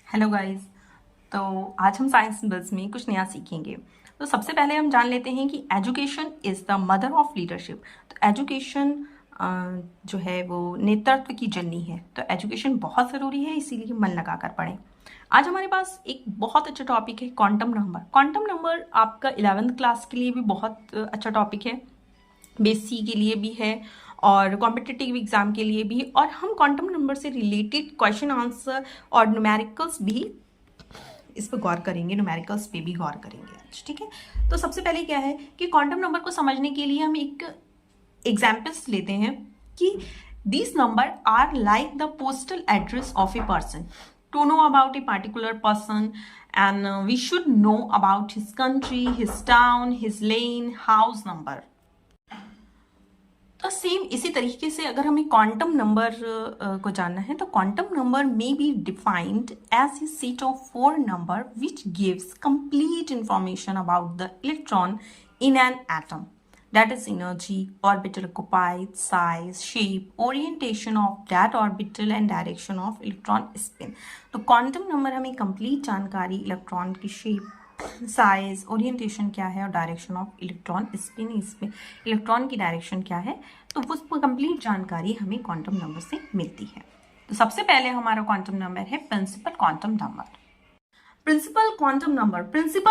Hello guys. तो आज हम साइंस सिंबल्स में कुछ नया सीखेंगे। तो सबसे पहले हम जान लेते हैं कि education is the mother of leadership. तो एजुकेशन जो है वो नेतृत्व की जननी है। तो एजुकेशन बहुत ज़रूरी है, इसीलिए मन लगा कर पढ़ें। आज हमारे पास एक बहुत अच्छा टॉपिक है क्वांटम नंबर। क्वांटम नंबर आपका 11th क्लास के लिए भी बहुत अच्छा टॉपिक है, बेस सी के लिए भी है और कॉम्पिटिटिव एग्जाम के लिए भी। और हम क्वांटम नंबर से रिलेटेड क्वेश्चन आंसर और न्यूमेरिकल्स भी इस पर गौर करेंगे, न्यूमेरिकल्स पे भी गौर करेंगे आज, ठीक है। तो सबसे पहले क्या है कि क्वांटम नंबर को समझने के लिए हम एक एग्जाम्पल्स लेते हैं कि this number are like the postal address of a person. To know about a particular person and we should know about his country, his town, his lane, house number. तो सेम इसी तरीके से अगर हमें quantum number को जानना है तो क्वांटम नंबर में be defined as a set of 4 number which gives complete information about the electron in an atom, that is energy, orbital occupied, size, shape, orientation of that orbital and direction of electron spin। तो quantum number हमें complete जानकारी electron की shape, size, orientation क्या है और direction of electron spin, इसमें electron की direction क्या है, तो उस पर कंप्लीट जानकारी हमें क्वांटम नंबर से मिलती है। तो सबसे पहले हमारा क्वांटम नंबर है principal quantum number. Principal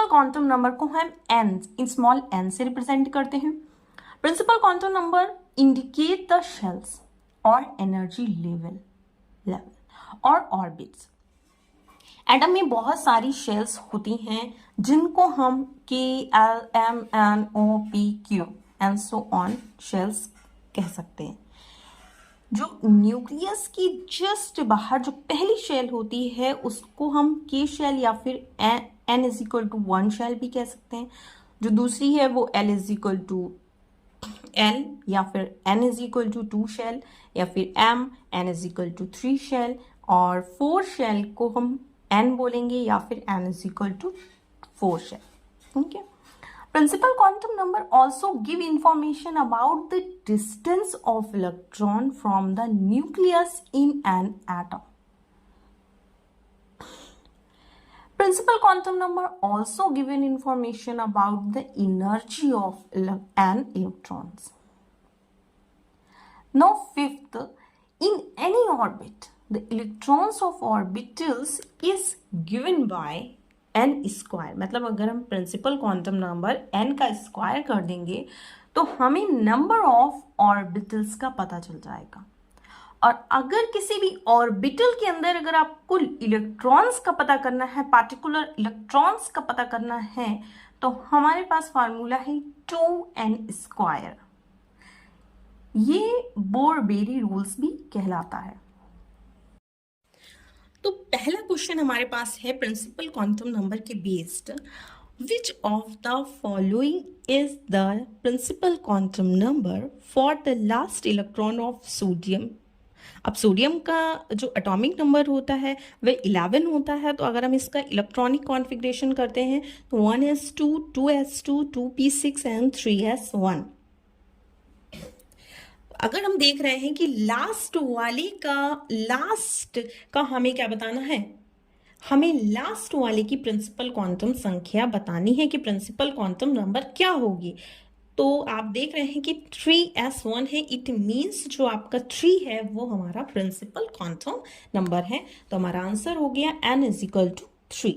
quantum number को हम एन, इन स्मॉल एन से रिप्रेजेंट करते हैं। Principal quantum number indicate the shells और एनर्जी लेवल और ऑर्बिट्स। एटम में बहुत सारी शेल्स होती हैं जिनको हम K, L, M, N, O, P, Q and so on shells कह सकते हैं। जो न्यूक्लियस की जस्ट बाहर जो पहली शेल होती है उसको हम के शेल या फिर N is equal to 1 shell भी कह सकते हैं। जो दूसरी है वो L is equal to L या फिर N is equal to 2 shell या फिर M N is equal to 3 shell, और 4 शेल को हम एन बोलेंगे या फिर N is equal to 4 shell, ठीक है। Principal quantum number also give information about the distance of electron from the nucleus in an atom. Principal quantum number also given information about the energy of an electrons. Now fifth, in any orbit, the electrons of orbitals is given by N square. मतलब अगर हम principal quantum number N का square कर देंगे तो हमें number of orbitals का पता चल जाएगा। और अगर किसी भी ऑर्बिटल के अंदर अगर आपको इलेक्ट्रॉन्स का पता करना है, पार्टिकुलर इलेक्ट्रॉन्स का पता करना है, तो हमारे पास फार्मूला है 2n स्क्वायर। ये बोर-बेरी रूल्स भी कहलाता है। तो पहला क्वेश्चन हमारे पास है प्रिंसिपल क्वांटम नंबर के based, which of the following is the principal quantum number for the last electron of sodium. अब सोडियम का जो एटॉमिक नंबर होता है वह 11 होता है। तो अगर हम इसका इलेक्ट्रॉनिक कॉन्फ़िगरेशन करते हैं तो 1s2, 2s2, 2p6 and 3s1। अगर हम देख रहे हैं कि लास्ट का हमें क्या बताना है, हमें लास्ट वाले की प्रिंसिपल क्वांटम संख्या बतानी है कि प्रिंसिपल क्वांटम नंबर क्या होगी। तो आप देख रहे हैं कि 3s1 है, इट मीन्स जो आपका 3 है वो हमारा प्रिंसिपल क्वांटम नंबर है। तो हमारा आंसर हो गया n इज इक्वल टू 3।